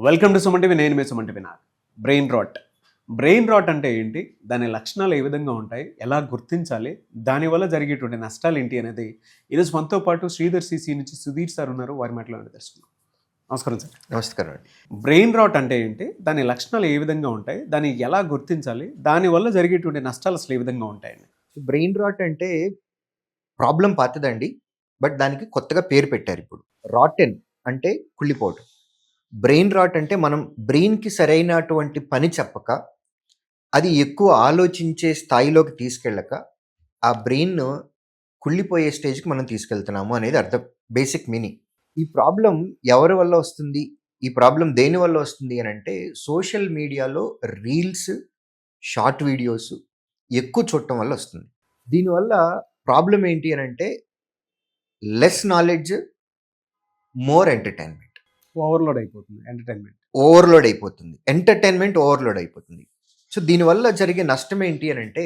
Welcome to Suman TV. నేను మీ Suman TV. Brain rot అంటే ఏంటి, దాని లక్షణాలు ఏ విధంగా ఉంటాయి, ఎలా గుర్తించాలి, దానివల్ల జరిగేటువంటి నష్టాలు ఏంటి అనేది ఈరోజు మనతో పాటు శ్రీధర్ సిసి నుంచి సుధీర్ సార్ ఉన్నారు. వారి మాటలు తెలుసుకుందాం. నమస్కారం సార్. నమస్కారం అండి. బ్రెయిన్ రాట్ అంటే ఏంటి, దాని లక్షణాలు ఏ విధంగా ఉంటాయి, దాన్ని ఎలా గుర్తించాలి, దానివల్ల జరిగేటువంటి నష్టాలు అసలు ఏ విధంగా ఉంటాయండి? బ్రెయిన్ రాట్ అంటే ప్రాబ్లం పాతదండి, బట్ దానికి కొత్తగా పేరు పెట్టారు ఇప్పుడు. రాటెన్ అంటే కుళ్ళిపోవటం. బ్రెయిన్ రాట్ అంటే మనం బ్రెయిన్కి సరైనటువంటి పని చెప్పక, అది ఎక్కువ ఆలోచించే స్థాయిలోకి తీసుకెళ్ళక, ఆ బ్రెయిన్ కుళ్ళిపోయే స్టేజ్కి మనం తీసుకెళ్తున్నాము అనేది అర్థం, బేసిక్ మీనింగ్. ఈ ప్రాబ్లం ఎవరి వల్ల వస్తుంది, ఈ ప్రాబ్లం దేని వల్ల వస్తుంది అని అంటే, సోషల్ మీడియాలో రీల్స్, షార్ట్ వీడియోస్ ఎక్కువ చూడటం వల్ల వస్తుంది. దీనివల్ల ప్రాబ్లం ఏంటి అని అంటే, less knowledge, more entertainment. Overload అయిపోతుంది ఎంటర్టైన్మెంట్ ఓవర్లోడ్ అయిపోతుంది. సో దీనివల్ల జరిగే నష్టం ఏంటి అని అంటే,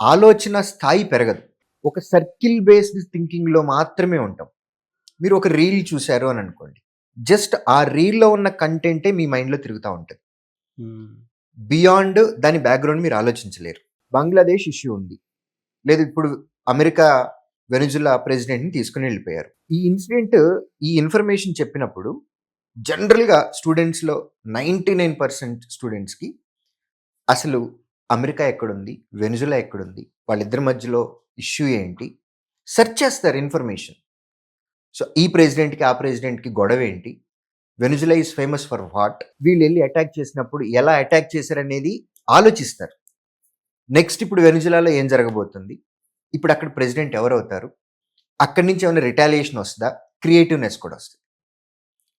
ఆలోచన స్థాయి పెరగదు. ఒక సర్కిల్ బేస్డ్ థింకింగ్లో మాత్రమే ఉంటాం. మీరు ఒక రీల్ చూశారు అని అనుకోండి, జస్ట్ ఆ రీల్లో ఉన్న కంటెంటే మీ మైండ్లో తిరుగుతూ ఉంటుంది. బియాండ్ దాని బ్యాక్గ్రౌండ్ మీరు ఆలోచించలేరు. బంగ్లాదేశ్ ఇష్యూ ఉంది, లేదు ఇప్పుడు అమెరికా వెనుజులా ప్రెసిడెంట్ని తీసుకుని వెళ్ళిపోయారు. ఈ ఇన్సిడెంట్, ఈ ఇన్ఫర్మేషన్ చెప్పినప్పుడు జనరల్గా స్టూడెంట్స్లో 99% స్టూడెంట్స్కి అసలు అమెరికా ఎక్కడుంది, వెనుజులా ఎక్కడుంది, వాళ్ళిద్దరి మధ్యలో ఇష్యూ ఏంటి, సెర్చ్ చేస్తారు ఇన్ఫర్మేషన్. సో ఈ ప్రెసిడెంట్కి ఆ ప్రెసిడెంట్కి గొడవ ఏంటి, Venezuela is famous for what, వీళ్ళు వెళ్ళి అటాక్ చేసినప్పుడు ఎలా అటాక్ చేశారనేది ఆలోచిస్తారు. నెక్స్ట్ ఇప్పుడు వెనుజులాలో ఏం జరగబోతుంది, ఇప్పుడు అక్కడ ప్రెసిడెంట్ ఎవరు అవుతారు, అక్కడి నుంచి ఏమైనా రిటాలియేషన్ వస్తుందా, క్రియేటివ్నెస్ కూడా వస్తుంది,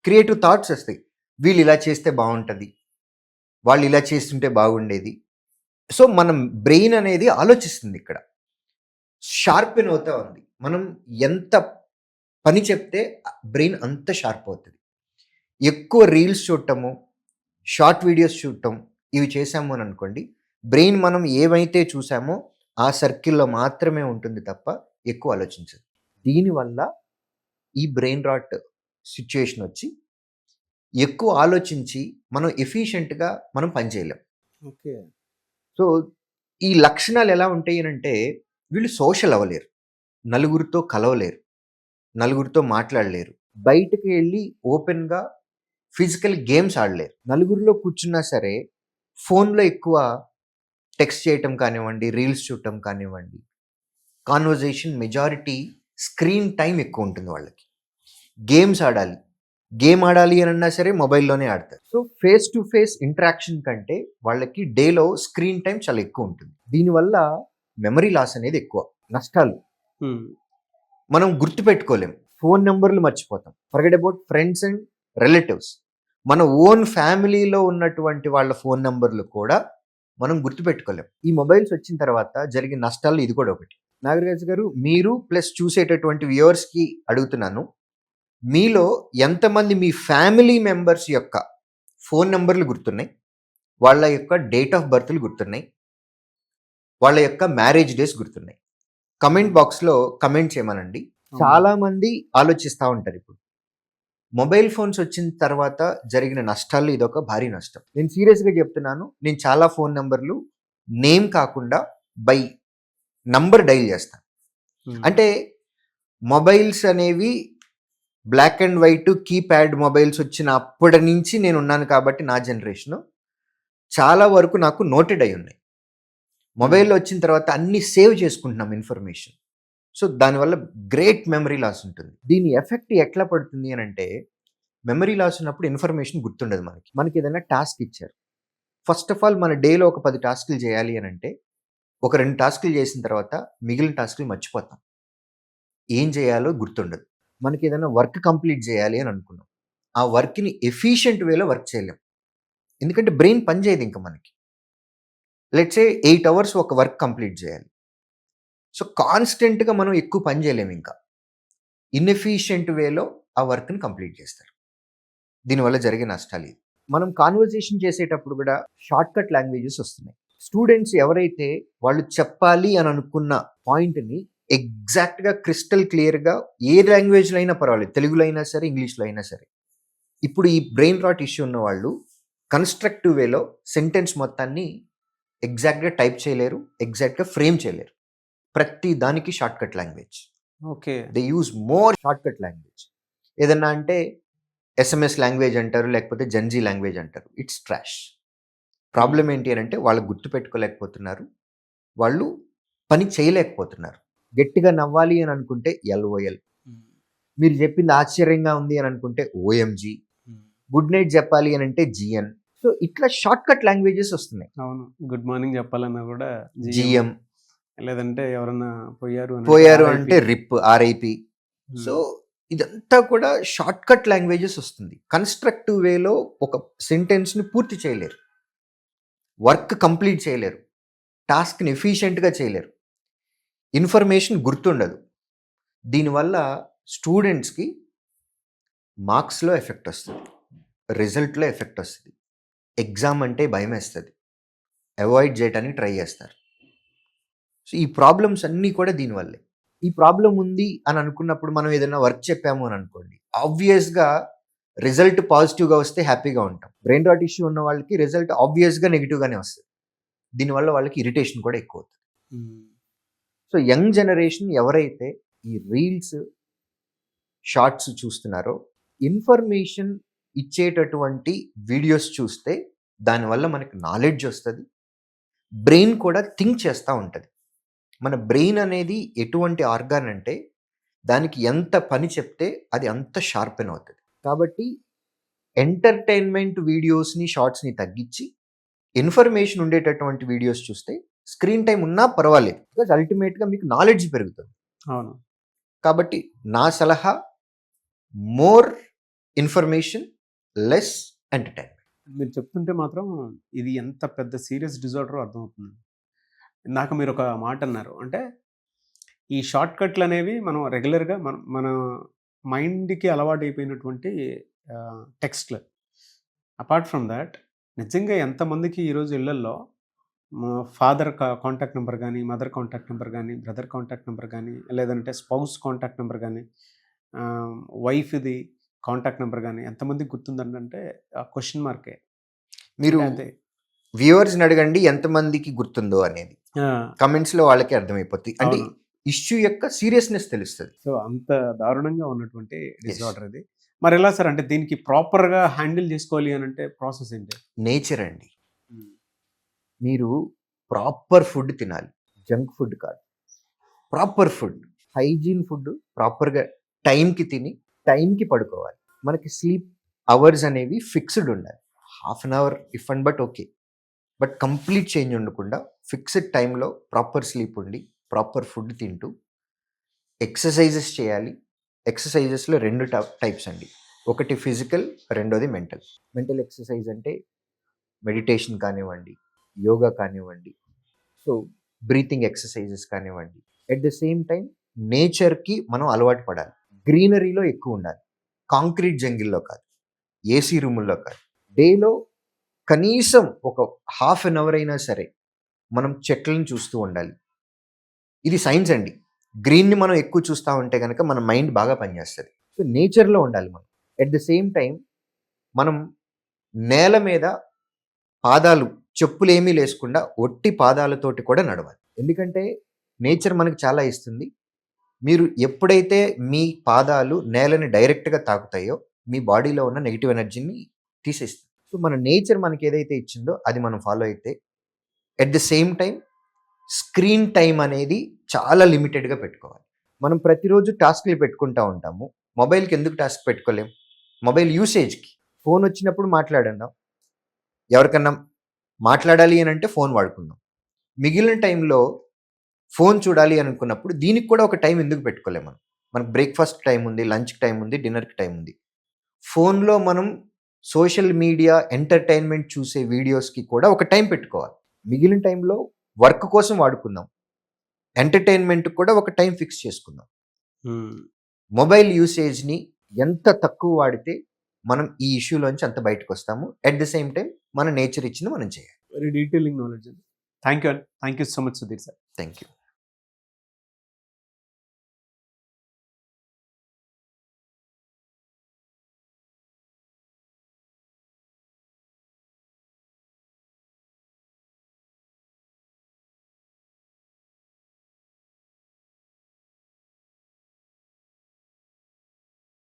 క్రియేటివ్ థాట్స్ వస్తాయి. వీళ్ళు ఇలా చేస్తే బాగుంటుంది, వాళ్ళు ఇలా చేస్తుంటే బాగుండేది. సో మనం బ్రెయిన్ అనేది ఆలోచిస్తుంది, ఇక్కడ షార్పెన్ అవుతా ఉంది. మనం ఎంత పని చెప్తే బ్రెయిన్ అంత షార్ప్ అవుతుంది. ఎక్కువ రీల్స్ చూడటము, షార్ట్ వీడియోస్ చూడటం, ఇవి చేసాము అని అనుకోండి, బ్రెయిన్ మనం ఏవైతే చూసామో ఆ సర్కిల్లో మాత్రమే ఉంటుంది తప్ప ఎక్కువ ఆలోచించదు. దీనివల్ల ఈ బ్రెయిన్ రాట్ సిచ్యుయేషన్ వచ్చి ఎక్కువ ఆలోచించి మనం ఎఫిషియెంట్గా మనం పనిచేయలేం. ఓకే. సో ఈ లక్షణాలు ఎలా ఉంటాయి అంటే, వీళ్ళు సోషల్ అవ్వలేరు, నలుగురితో కలవలేరు, నలుగురితో మాట్లాడలేరు, బయటకు వెళ్ళి ఓపెన్గా ఫిజికల్ గేమ్స్ ఆడలేరు. నలుగురిలో కూర్చున్నా సరే ఫోన్లో ఎక్కువ టెక్స్ట్ చేయటం కానివ్వండి, రీల్స్ చూడటం కానివ్వండి, కాన్వర్జేషన్ మెజారిటీ, స్క్రీన్ టైం ఎక్కువ ఉంటుంది వాళ్ళకి. గేమ్స్ ఆడాలి, గేమ్ ఆడాలి అని అన్నా సరే మొబైల్లోనే ఆడతారు. So face to face interaction కంటే వాళ్ళకి డేలో స్క్రీన్ టైం చాలా ఎక్కువ ఉంటుంది. దీనివల్ల మెమరీ లాస్ అనేది ఎక్కువ. నష్టాలు మనం గుర్తుపెట్టుకోలేం, ఫోన్ నెంబర్లు మర్చిపోతాం, forget about friends and relatives. మన ఓన్ ఫ్యామిలీలో ఉన్నటువంటి వాళ్ళ ఫోన్ నెంబర్లు కూడా మనం గుర్తుపెట్టుకోలేం. ఈ మొబైల్స్ వచ్చిన తర్వాత జరిగిన నష్టాలు ఇది కూడా ఒకటి. నాగరాజ్ గారు, మీరు ప్లస్ చూసేటటువంటి వ్యూవర్స్కి అడుగుతున్నాను, మీలో ఎంతమంది మీ ఫ్యామిలీ మెంబర్స్ యొక్క ఫోన్ నెంబర్లు గుర్తున్నాయి, వాళ్ళ యొక్క డేట్ ఆఫ్ బర్త్లు గుర్తున్నాయి, వాళ్ళ యొక్క మ్యారేజ్ డేస్ గుర్తున్నాయి? కమెంట్ బాక్స్లో కమెంట్ చేయమనండి. చాలామంది ఆలోచిస్తూ ఉంటారు. ఇప్పుడు మొబైల్ ఫోన్స్ వచ్చిన తర్వాత జరిగిన నష్టాలు ఇదొక భారీ నష్టం. నేను సీరియస్గా చెప్తున్నాను. నేను చాలా ఫోన్ నెంబర్లు నేమ్ కాకుండా బై నంబర్ డైల్ చేస్తాను. అంటే మొబైల్స్ అనేవి black and white keypad mobiles వచ్చిన అప్పటి నుంచి నేను ఉన్నాను కాబట్టి నా జనరేషన్ చాలా వరకు నాకు నోటెడ్ అయి ఉన్నాయి. మొబైల్లో వచ్చిన తర్వాత అన్ని సేవ్ చేసుకుంటున్నాం ఇన్ఫర్మేషన్. సో దానివల్ల గ్రేట్ మెమరీ లాస్ ఉంటుంది. దీని ఎఫెక్ట్ ఎట్లా పడుతుంది అని అంటే, మెమరీ లాస్ ఉన్నప్పుడు ఇన్ఫర్మేషన్ గుర్తుండదు. మనకి ఏదైనా టాస్క్ ఇచ్చారు, ఫస్ట్ ఆఫ్ ఆల్ మన డేలో ఒక 10 టాస్కులు చేయాలి అని అంటే, ఒక 2 టాస్కులు చేసిన తర్వాత మిగిలిన టాస్కులు మర్చిపోతాం, ఏం చేయాలో గుర్తుండదు. మనకి ఏదైనా వర్క్ కంప్లీట్ చేయాలి అని అనుకున్నాం, ఆ వర్క్ని ఎఫిషియెంట్ వేలో వర్క్ చేయలేం, ఎందుకంటే బ్రెయిన్ పనిచేయదు ఇంకా మనకి. లెట్స్ సే 8 అవర్స్ ఒక వర్క్ కంప్లీట్ చేయాలి. సో కాన్స్టెంట్గా మనం ఎక్కువ పని చేయలేము, ఇంకా ఇన్ఎఫిషియెంట్ వేలో ఆ వర్క్ని కంప్లీట్ చేస్తారు. దీనివల్ల జరిగే నష్టాలు ఇది. మనం కాన్వర్జేషన్ చేసేటప్పుడు కూడా షార్ట్ కట్ లాంగ్వేజెస్ వస్తున్నాయి. స్టూడెంట్స్ ఎవరైతే వాళ్ళు చెప్పాలి అని అనుకున్న పాయింట్ని ఎగ్జాక్ట్గా క్రిస్టల్ క్లియర్గా ఏ లాంగ్వేజ్లో అయినా పర్వాలేదు, తెలుగులో అయినా సరే, ఇంగ్లీష్లో అయినా సరే, ఇప్పుడు ఈ బ్రెయిన్ రాట్ ఇష్యూ ఉన్న వాళ్ళు కన్స్ట్రక్టివ్ వేలో సెంటెన్స్ మొత్తాన్ని ఎగ్జాక్ట్గా టైప్ చేయలేరు, ఎగ్జాక్ట్గా ఫ్రేమ్ చేయలేరు. ప్రతి దానికి short cut language. Okay. They use more short cut language. ఏదన్నా అంటే ఎస్ఎంఎస్ లాంగ్వేజ్ అంటారు, లేకపోతే జెన్జీ లాంగ్వేజ్ అంటారు. It's trash. ప్రాబ్లం ఏంటి అని అంటే వాళ్ళు గుర్తు పెట్టుకోలేకపోతున్నారు, వాళ్ళు పని చేయలేకపోతున్నారు. గట్టిగా నవ్వాలి అని అనుకుంటే ఎల్ఓఎల్, మీరు చెప్పింది ఆశ్చర్యంగా ఉంది అని అనుకుంటే ఓఎంజీ, గుడ్ నైట్ చెప్పాలి అని అంటే జిఎన్. సో ఇట్లా షార్ట్ కట్ లాంగ్వేజెస్ వస్తున్నాయి. అవును. గుడ్ మార్నింగ్ చెప్పాలన్నా కూడా జిఎం, లేదంటే ఎవరన్నా పోయారు అంటే రిప్, ఆర్ఐపి. సో ఇదంతా కూడా షార్ట్ కట్ లాంగ్వేజెస్ వస్తుంది. కన్స్ట్రక్టివ్ వేలో ఒక సెంటెన్స్ని పూర్తి చేయలేరు, వర్క్ కంప్లీట్ చేయలేరు, టాస్క్ని ఎఫిషియెంట్గా చేయలేరు, ఇన్ఫర్మేషన్ గుర్తుండదు. దీనివల్ల స్టూడెంట్స్కి మార్క్స్లో ఎఫెక్ట్ వస్తుంది, రిజల్ట్లో ఎఫెక్ట్ వస్తుంది, ఎగ్జామ్ అంటే భయం వేస్తుంది, అవాయిడ్ చేయడానికి ట్రై చేస్తారు. సో ఈ ప్రాబ్లమ్స్ అన్నీ కూడా దీనివల్లే. ఈ ప్రాబ్లం ఉంది అని అనుకున్నప్పుడు మనం ఏదైనా వర్క్ చెప్పాము అని అనుకోండి, ఆబ్వియస్గా రిజల్ట్ పాజిటివ్గా వస్తే హ్యాపీగా ఉంటాం. బ్రెయిన్ రాట్ ఇష్యూ ఉన్న వాళ్ళకి రిజల్ట్ ఆబ్వియస్గా నెగిటివ్గానే వస్తుంది. దీనివల్ల వాళ్ళకి ఇరిటేషన్ కూడా ఎక్కువ అవుతుంది. సో యంగ్ జనరేషన్ ఎవరైతే ఈ రీల్స్, షార్ట్స్ చూస్తున్నారో, ఇన్ఫర్మేషన్ ఇచ్చేటటువంటి వీడియోస్ చూస్తే దానివల్ల మనకి నాలెడ్జ్ వస్తుంది, బ్రెయిన్ కూడా థింక్ చేస్తూ ఉంటుంది. మన బ్రెయిన్ అనేది ఎటువంటి ఆర్గాన్ అంటే దానికి ఎంత పని చెప్తే అది అంత షార్పెన్ అవుతుంది. కాబట్టి ఎంటర్టైన్మెంట్ వీడియోస్ని, షార్ట్స్ని తగ్గించి ఇన్ఫర్మేషన్ ఉండేటటువంటి వీడియోస్ చూస్తే స్క్రీన్ టైం ఉన్నా పర్వాలేదు, బికాజ్ అల్టిమేట్గా మీకు నాలెడ్జ్ పెరుగుతుంది. అవును. కాబట్టి నా సలహా, మోర్ ఇన్ఫర్మేషన్, లెస్ ఎంటర్టైన్మెంట్. మీరు చెప్తుంటే మాత్రం ఇది ఎంత పెద్ద సీరియస్ డిజార్డర్ అర్థమవుతుంది. ఇందాక మీరు ఒక మాట అన్నారు, అంటే ఈ షార్ట్ కట్లు అనేవి మనం రెగ్యులర్గా మన మైండ్కి అలవాటు అయిపోయినటువంటి టెక్స్ట్లు. అపార్ట్ ఫ్రమ్ దాట్, నిజంగా ఎంతమందికి ఈరోజు ఇళ్లల్లో ఫాదర్ కాంటాక్ట్ నెంబర్ కానీ, మదర్ కాంటాక్ట్ నెంబర్ కానీ, బ్రదర్ కాంటాక్ట్ నెంబర్ కానీ, లేదంటే స్పౌస్ కాంటాక్ట్ నెంబర్ కానీ, వైఫ్ది కాంటాక్ట్ నెంబర్ కానీ ఎంతమందికి గుర్తుందంటే ఆ క్వశ్చన్ మార్కే. మీరు అదే వ్యూవర్స్ని అడగండి ఎంతమందికి గుర్తుందో అనేది, కమెంట్స్లో వాళ్ళకి అర్థమైపోతుంది. అంటే ఇష్యూ యొక్క సీరియస్నెస్ తెలుస్తుంది. సో అంత దారుణంగా ఉన్నటువంటి డిజార్డర్ ఇది. మరి ఎలా సార్, అంటే దీనికి ప్రాపర్గా హ్యాండిల్ చేసుకోవాలి అని అంటే ప్రాసెస్ ఏంటి? నేచర్ అండి. మీరు ప్రాపర్ ఫుడ్ తినాలి, జంక్ ఫుడ్ కాదు. ప్రాపర్ ఫుడ్, హైజీన్ ఫుడ్, ప్రాపర్గా టైంకి తిని టైంకి పడుకోవాలి. మనకి స్లీప్ అవర్స్ అనేవి ఫిక్స్డ్ ఉండాలి. Half an hour if and but okay, but complete change ఉండకుండా ఫిక్స్డ్ టైంలో ప్రాపర్ స్లీప్ ఉండి ప్రాపర్ ఫుడ్ తింటూ ఎక్సర్సైజెస్ చేయాలి. ఎక్సర్సైజెస్లో 2 టైప్స్ అండి. ఒకటి ఫిజికల్, రెండోది మెంటల్. మెంటల్ ఎక్సర్సైజ్ అంటే మెడిటేషన్ కానివ్వండి, యోగా కానివ్వండి, సో బ్రీతింగ్ ఎక్సర్సైజెస్ కానివ్వండి. ఎట్ ద సేమ్ టైం నేచర్కి మనం అలవాటు పడాలి. గ్రీనరీలో ఎక్కువ ఉండాలి, కాంక్రీట్ జంగిల్లో కాదు, ఏసీ రూముల్లో కాదు. డేలో కనీసం ఒక హాఫ్ అన్ అవర్ అయినా సరే మనం చెట్లను చూస్తూ ఉండాలి. ఇది సైన్స్ అండి. గ్రీన్ని మనం ఎక్కువ చూస్తూ ఉంటే కనుక మన మైండ్ బాగా పనిచేస్తుంది. సో నేచర్లో ఉండాలి మనం. ఎట్ ద సేమ్ టైం మనం నేల మీద పాదాలు, చెప్పులు ఏమీ లేకుండా ఒట్టి పాదాలతోటి కూడా నడవాలి. ఎందుకంటే నేచర్ మనకు చాలా ఇస్తుంది. మీరు ఎప్పుడైతే మీ పాదాలు నేలని డైరెక్ట్గా తాకుతాయో మీ బాడీలో ఉన్న నెగిటివ్ ఎనర్జీని తీసేస్తుంది. సో మన నేచర్ మనకి ఏదైతే ఇచ్చిందో అది మనం ఫాలో అయితే, at the same time screen time అనేది చాలా లిమిటెడ్గా పెట్టుకోవాలి. మనం ప్రతిరోజు టాస్క్లు పెట్టుకుంటూ ఉంటాము. మొబైల్కి ఎందుకు టాస్క్ పెట్టుకోలేం? మొబైల్ యూసేజ్కి. ఫోన్ వచ్చినప్పుడు మాట్లాడన్నాం, ఎవరికన్నా మాట్లాడాలి అని అంటే ఫోన్ వాడుకుందాం. మిగిలిన టైంలో ఫోన్ చూడాలి అని అనుకున్నప్పుడు దీనికి కూడా ఒక టైం ఎందుకు పెట్టుకోలేం? మనకు బ్రేక్ఫాస్ట్ టైం ఉంది, లంచ్కి టైం ఉంది, డిన్నర్కి టైం ఉంది. ఫోన్లో మనం సోషల్ మీడియా ఎంటర్టైన్మెంట్ చూసే వీడియోస్కి కూడా ఒక టైం పెట్టుకోవాలి. మిగిలిన టైంలో వర్క్ కోసం వాడుకుందాం, ఎంటర్టైన్మెంట్ కూడా ఒక టైం ఫిక్స్ చేసుకుందాం. మొబైల్ యూసేజ్ని ఎంత తక్కువ వాడితే మనం ఈ ఇష్యూలోంచి అంత బయటకు వస్తాము. ఎట్ ద సేమ్ టైం మన నేచర్ ఇచ్చింది మనం చేయాలి. Very detailing knowledge. Thank you so much Sudheer sir. Thank you.